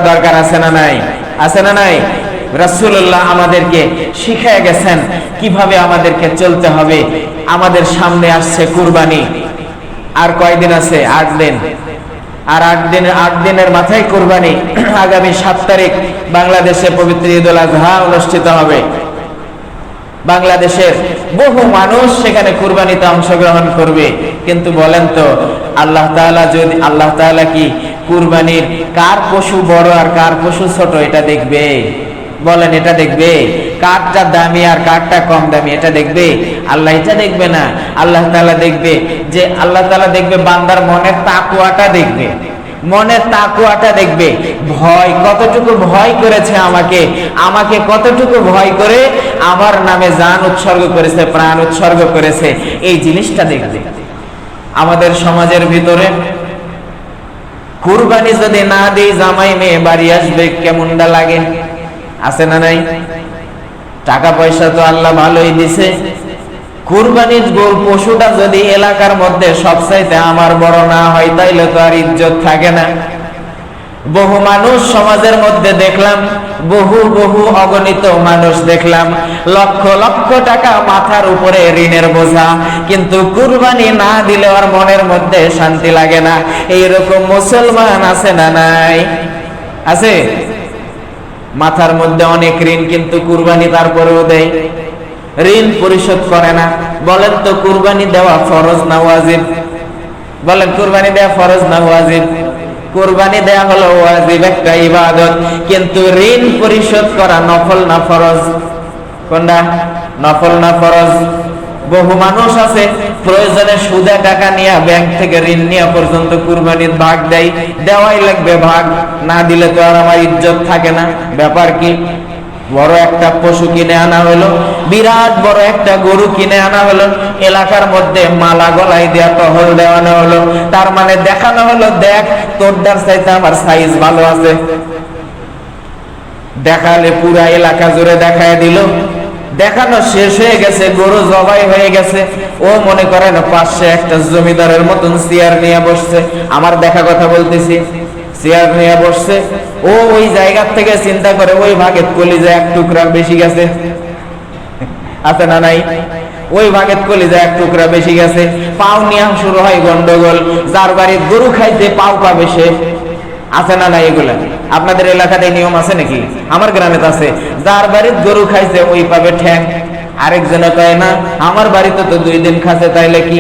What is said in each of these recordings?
দরকার আছে না নাই? আছে না নাই? রাসূলুল্লাহ আমাদেরকে শিখিয়ে গেছেন কিভাবে আমাদেরকে চলতে হবে। আমাদের সামনে আসছে কুরবানি, আর কয়দিন আছে? 8 দিন। আর 8 দিনের মাথায় কুরবানি। আগামী 7 তারিখ বাংলাদেশে পবিত্র ঈদুল আজহা অনুষ্ঠিত হবে। বাংলাদেশের বহু মানুষ সেখানে কুরবানিতে অংশগ্রহণ করবে। কিন্তু বলেন তো, আল্লাহ তাআলা কি কুরবানির কার পশু বড় আর কার পশু ছোট এটা দেখবে? বলেন, এটা দেখবে? কারটা দামি আর কারটা কম দামি এটা দেখবে? আল্লাহ এটা দেখবে না। আল্লাহ তাআলা দেখবে যে বান্দার মনের তাকওয়াটা দেখবে। মনের তাকওয়াটা দেখবে, ভয় কতটুকু ভয় করেছে আমাকে কতটুকু ভয় করে আমার নামে জান উৎসর্গ করেছে, প্রাণ উৎসর্গ করেছে, এই জিনিসটা দেখবে। আমাদের সমাজের ভিতরে কুরবানি যদি না দিই, জামাই মেয়ে বাড়ি আসবে, কেমনটা লাগে? আছে না নাই? টাকা পয়সা তো আল্লাহ ভালোই দিছে। কুরবানির পশুটা যদি এলাকার মধ্যে সবচাইতে আমার বড় না হয়, তাইলে তো আর ইজ্জত থাকে না। বহু মানুষ সমাজের মধ্যে দেখলাম, বহু অগণিত মানুষ দেখলাম, লক্ষ লক্ষ টাকা মাথার উপরে ঋণের বোঝা, কিন্তু কুরবানি না দিলে আর মনের মধ্যে শান্তি লাগে না। এইরকম মুসলমান আছে না নাই? আছে। মাথার মধ্যে অনেক ঋণ, কিন্তু কুরবানি তারপরেও দেয়, ঋণ পরিশোধ করে না। বলেন তো, কুরবানি দেওয়া ফরজ না ওয়াজিব? বলেন, কুরবানি দেওয়া ফরজ না ওয়াজিব? কুরবানি দেওয়া হলো ওয়াজিব, একটা ইবাদত, কিন্তু ঋণ পরিশোধ করা নফল না ফরজ? কোনটা? নফল না ফরজ? বহু মানুষ আছে প্রয়োজনে সুদে টাকা নিয়ে, ব্যাংক থেকে ঋণ নিয়ে পর্যন্ত কুরবানির ভাগ দেয়। দেওয়াই লাগবে ভাগ, না দিলে তো আর আমার ইজ্জত থাকে না। ব্যাপার কি? বড় একটা পশু কিনে আনা হলো, বিরাট বড় একটা গরু কিনে আনা হলো, এলাকার মধ্যে মালা গলায় দেয়া টহল দেওয়ানো হলো। তার মানে দেখানো হলো, দেখ তোরটার চাইতে আমার সাইজ ভালো আছে। দেখালে পুরা এলাকা জুড়ে দেখায় দিল। দেখানো শেষ হয়ে গেছে, গরু জবাই হয়ে গেছে। ও মনে করেন পাশে একটা জমিদারের মতন চেয়ার নিয়ে বসছে, আমার দেখা কথা বলতেছি, চেয়ার নিয়ে বসছে। ও ওই জায়গা থেকে চিন্তা করে, ওই ভাগের কলিজা এক টুকরা বেশি গেছে। আছে না নাই? ওই ভাগের কলিজা এক টুকরা বেশি গেছে। পাও নিয়ে শুরু হয় গন্ডগোল, যার বাড়ির গরু খাইতে পাও পাবে সে। আছে না নাই? এগুলা আপনাদের এলাকাতে নিয়ম আছে নাকি? আমার গ্রামে আছে, যার বাড়ির গরু খাইছে ওই পাবে ঠ্যাং। আরেকজনে কয় না, আমার বাড়িতে তো 2 দিন খাচ্ছে, তাইলে কি?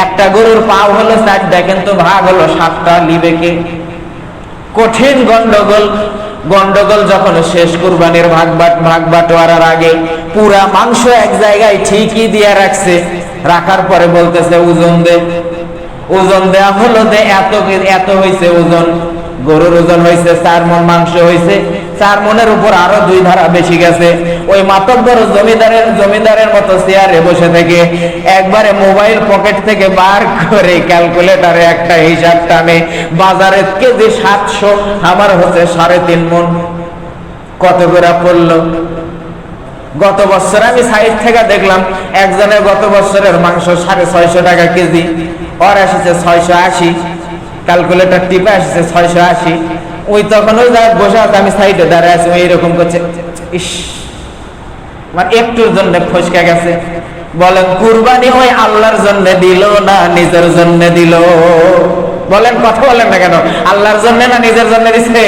একটা গরুর পাও হলো 4টা, কিন্তু ভাগ হলো 7টা, লিবে কে? কঠিন গন্ডগোল যখন শেষ, কুরবানির ভাগ বাটোয়ারার আগে পুরা মাংস এক জায়গায় ঠিকই দিয়ে রাখছে। রাখার পরে বলতেছে ওজন দে। ওজন দেয়া হলো, দে এত হয়েছে ওজন। গরুর ওজন হয়েছে 4 মণ, মাংস হয়েছে 4 মণের উপর আরো 2 ধারা বেশি গেছে। ওই মাতব্বর জমিদারের মতো চেয়ারে বসে থেকে একবারে মোবাইল পকেট থেকে বার করে ক্যালকুলেটারে একটা হিসাব টানে, বাজারে কেজি 700, আমার হচ্ছে 3.5 মণ। কত করে পড়লো? গত বছর আমি সাইড থেকে দেখলাম, একজনের গত বছরের মাংস 650 টাকা কেজি, ওর আসছে 680। ক্যালকুলেটর টিপে আসছে 680। ওই তখন ওই জায়গায় বসে আছে, আমি সাইডে দাঁড়িয়ে আছি, এইরকম করছে, ইস, মানে একটুর জন্য ফসকে গেছে। বলেন, কুরবানি ওই আল্লাহর জন্য দিল না নিজের জন্য দিল? বলেন, কথা বলেন না কেন? আল্লাহর জন্য না নিজের জন্য দিছে?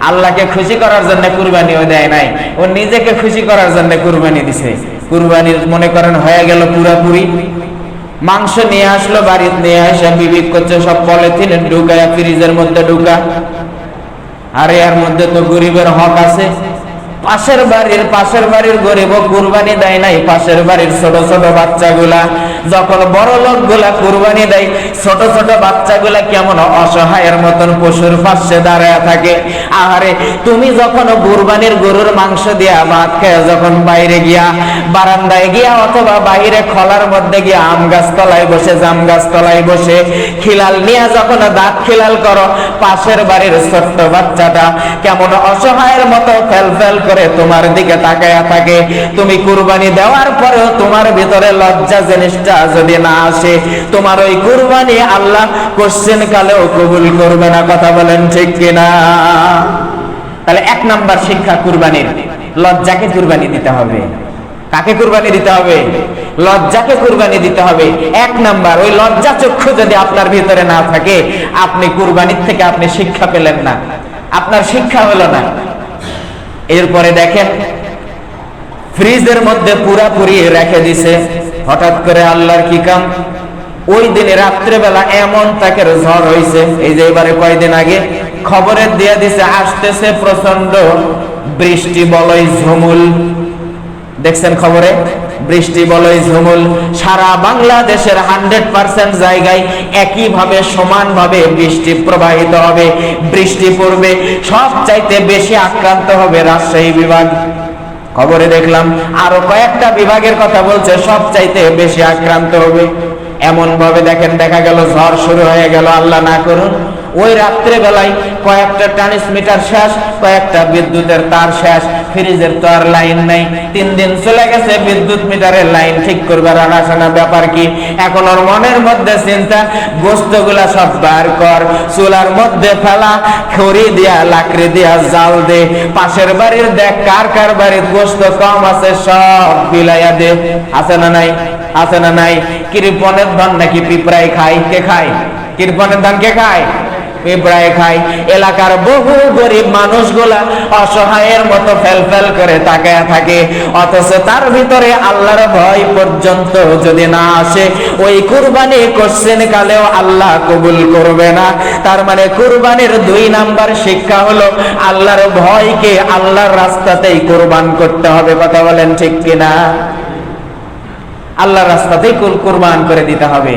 আল্লাহকে খুশি করার জন্য কুরবানি ও দেয় নাই, ও নিজেকে খুশি করার জন্য কুরবানি দিছে। কুরবানির মনে করেন হয়ে গেল পুরাপুরি। মাংস নিয়ে আসলো, বাড়িতে নিয়ে আসে বিক্রি করছে, সব পলিথিনে ঢুকায়, ফ্রিজের মধ্যে ঢুকা। আর এর মধ্যে তো গরিবের হক আছে। পাশের বাড়ির গরিব কুরবানি দেয় নাই, পাশের বাড়ির ছোট ছোট বাচ্চাগুলা। যখন বড় লোকগুলা কুরবানি দেয়, ছোট ছোট বাচ্চাগুলা কেমন অসহায়ের মতন পশুর পাশে দাঁড়ায় থাকে। আহারে তুমি যখন কুরবানির গরুর মাংস দিয়া ভাত খেয়ে যখন বাইরে গিয়া বারান্দায় গিয়া অথবা বাইরে খলার মধ্যে গিয়া আম গাছ তলায় বসে জাম গাছ তলায় বসে খিলাল নিয়ে যখন দাঁত খিলাল করো, পাশের বাড়ির ছোট্ট বাচ্চাটা কেমন অসহায়ের মতো ফেল ফেল করে তোমার দিকে তাকায়া থাকে। তুমি কুরবানি দেওয়ার পরেও তোমার ভিতরে লজ্জা জিনিসটা যদি না আসে, তোমার ওই কুরবানি আল্লাহ কোশ্চেন কালেও কবুল করবে না। কথা বলেন ঠিক কিনা? তাহলে 1 নাম্বার শিক্ষা কুরবানির, লজ্জাকে কুরবানি দিতে হবে। কাকে কুরবানি দিতে হবে? লজ্জাকে কুরবানি দিতে হবে। 1 নাম্বার, ওই লজ্জা চক্ষু যদি আপনার ভিতরে না থাকে, আপনি কুরবানির থেকে আপনি শিক্ষা পেলেন না, আপনার শিক্ষা হলো না। এরপরে দেখেন ফ্রিজের মধ্যে পুরাপুরি রেখে দিছে, হঠাৎ করে আল্লাহর কি কাম, ওই দিনে রাত্রেবেলা এমন তাকের ঝড় হইছে। এই যে এবারে কয়েকদিন আগে খবরে দিয়ে দিছে আসতেছে প্রচন্ড বৃষ্টি বলয় ঝুমুল, দেখছেন খবরে? বৃষ্টি বলয় ঝুমুল সারা বাংলাদেশের 100% জায়গায় একইভাবে সমানভাবে বৃষ্টি প্রবাহিত হবে, বৃষ্টি পড়বে। সবচাইতে বেশি আক্রান্ত হবে রাজশাহী বিভাগ। খবরে দেখলাম আরো কয়েকটা বিভাগের কথা বলছে, সবচাইতে বেশি আক্রান্ত হবে। এমন ভাবে দেখেন দেখা গেল ঝড় শুরু হয়ে গেল, আল্লাহ না করুন ওই রাত্রে বেলায় কয়েকটা ট্রান্সমিটার শেষ, কয়েকটা বিদ্যুতের তার শেষ। ফ্রিজের তো আর লাইন নাই, 3 দিন চলে গেছে, বিদ্যুৎ মিটারের লাইন ঠিক করবে রানাসানা, ব্যাপার কি? এখন ওর মনের মধ্যে চিন্তা, গোস্তগুলা সব বার কর, চুলার মধ্যে ফেলা, খড়ি দিয়া লাকড়ি দিয়া জাল দে, পাশের বাড়ির দেখ কার কার বাড়ির গোস্ত কম আছে সব বিলাইয়া দে। আছে না নাই? আছে না নাই? কৃপণের ধান নাকি পিঁপড়ায় খায়? কে খায় কৃপণের ধান? কে খায়? পিঁপড়ায় খায়। এলাকার বহু গরিব মানুষগুলা অসহায়ের মতো ফেল ফেল করে তাকায়া থাকে, অথচ তার ভিতরে আল্লাহর ভয় পর্যন্ত যদি না আসে, ওই কুরবানি কোশ্চেন কালেও আল্লাহ কবুল করবে না। তার মানে কুরবানির 2 নাম্বার শিক্ষা হলো আল্লাহর ভয়কে আল্লাহর রাস্তাতেই কুরবান করতে হবে। কথা বলেন ঠিক কিনা? আল্লাহর রাস্তাতেই কুরবান করে দিতে হবে।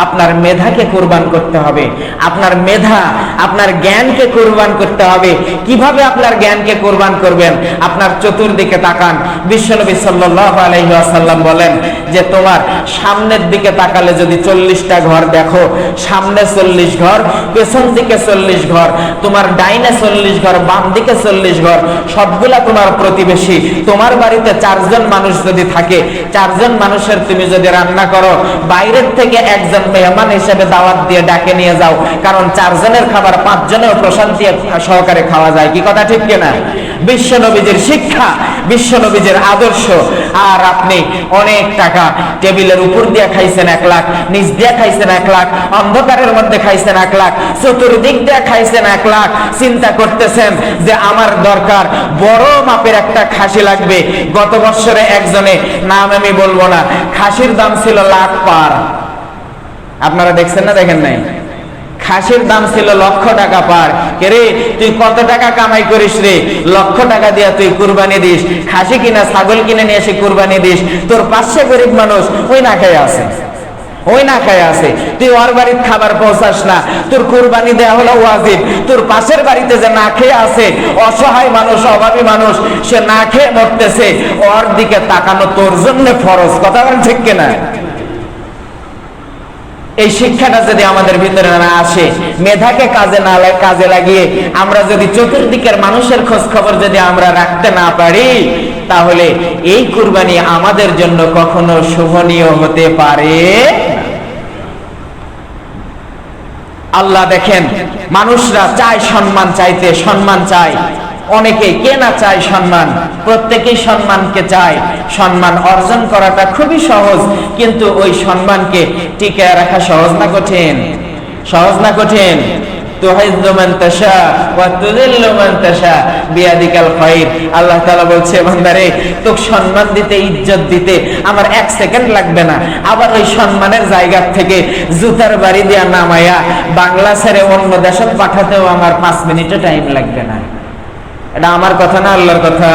আপনার মেধাকে কুরবান করতে হবে, আপনার মেধা আপনার জ্ঞানকে কুরবান করতে হবে। কিভাবে আপনার জ্ঞানকে কুরবান করবেন? আপনার চতুর্দিকে তাকান। বিশ্বনবী সাল্লাল্লাহু আলাইহি ওয়াসাল্লাম বলেন যে তোমার সামনের দিকে তাকালে যদি 40টা ঘর দেখো, সামনে 40 ঘর, পেছন দিকে 40 ঘর, তোমার ডাইনে 40 ঘর, বাম দিকে 40 ঘর, সবগুলা তোমার প্রতিবেশী। তোমার বাড়িতে 4 জন মানুষ যদি থাকে, 4 জন মানুষের তুমি যদি রান্না করো, বাইরের থেকে একজন মেহমান হিসেবে দাওয়াত দিয়ে ডাকে নিয়ে যাও, কারণ 4 জনের খাবার 5 জনেও প্রশান্তি সহকারে খাওয়া যায়। কি কথা ঠিক কিনা? বিশ্বনবীজির শিক্ষা, বিশ্বনবীজির আদর্শ। আর আপনি অনেক টাকা টেবিলের উপর দিয়ে খাইছেন 1 লাখ, নিচ দিয়ে খাইছেন 1 লাখ, অন্ধকারের মধ্যে খাইছেন 1 লাখ, চতুর্দিক দিয়ে খাইছেন 1 লাখ। চিন্তা করতেছেন যে আমার দরকার বড় মাপের একটা খাসি লাগবে। গত বছরে একজনে, নাম আমি বলবো না, খাসির দাম ছিল লাখ পার। আপনারা দেখছেন না দেখেন নাই? খাসির দাম ছিল লক্ষ টাকা পার। কে রে, তুই কত টাকা কামাই করিস রে? লক্ষ টাকা দিয়া তুই কুরবানি দিস, খাসি কিনা ছাগল কিনে নিয়ে এসে কুরবানি দিস। তোর পাশে গরিব মানুষ ওই না খেয়ে আছে, ওই না খায় আছে, তুই ওর বাড়ির খাবার পৌঁছাস না, তোর কুরবানি দেয়া হলো ওয়াজিব। তোর পাশের বাড়িতে যে না খেয়ে আছে, অসহায় মানুষ, অভাবী মানুষ, সে না খেয়ে মরতেছে, ওর দিকে তাকানো তোর জন্য ফরজ। কথা বলেন ঠিক কিনা? এই শিক্ষাটা যদি আমাদের ভিতরে না আসে, মেধাকে কাজে লাগিয়ে আমরা যদি চতুর্দিকের মানুষের খোঁজ খবর যদি আমরা রাখতে না পারি, তাহলে এই কুরবানি আমাদের জন্য কখনো শোভনীয় হতে পারে। আল্লাহ দেখেন, মানুষরা চায় সম্মান, চাইতে সম্মান চায় অনেকে, কে না চায় সম্মান? প্রত্যেকেই সম্মানকে চায়। সম্মান অর্জন করাটা খুবই সহজ, কিন্তু ওই সম্মানকে টিকিয়ে রাখা সহজ না কঠিন? সহজ না কঠিন? তুহিজ্জু মান তাশা ওয়া তুযিল্লু মান তাশা বিয়াদিকাল খায়র। আল্লাহ তাআলা বলছে, বান্দারে তোকে সম্মান দিতে, ইজ্জত দিতে আমার 1 সেকেন্ড লাগবে না। আবার ওই সম্মানের জায়গা থেকে জুতার বাড়ি দিয়া নামায়া বাংলা ছেড়ে অন্য দেশে পাঠাতেও আমার 5 মিনিটও টাইম লাগবে না। এটা আমার কথা না, আল্লাহর কথা।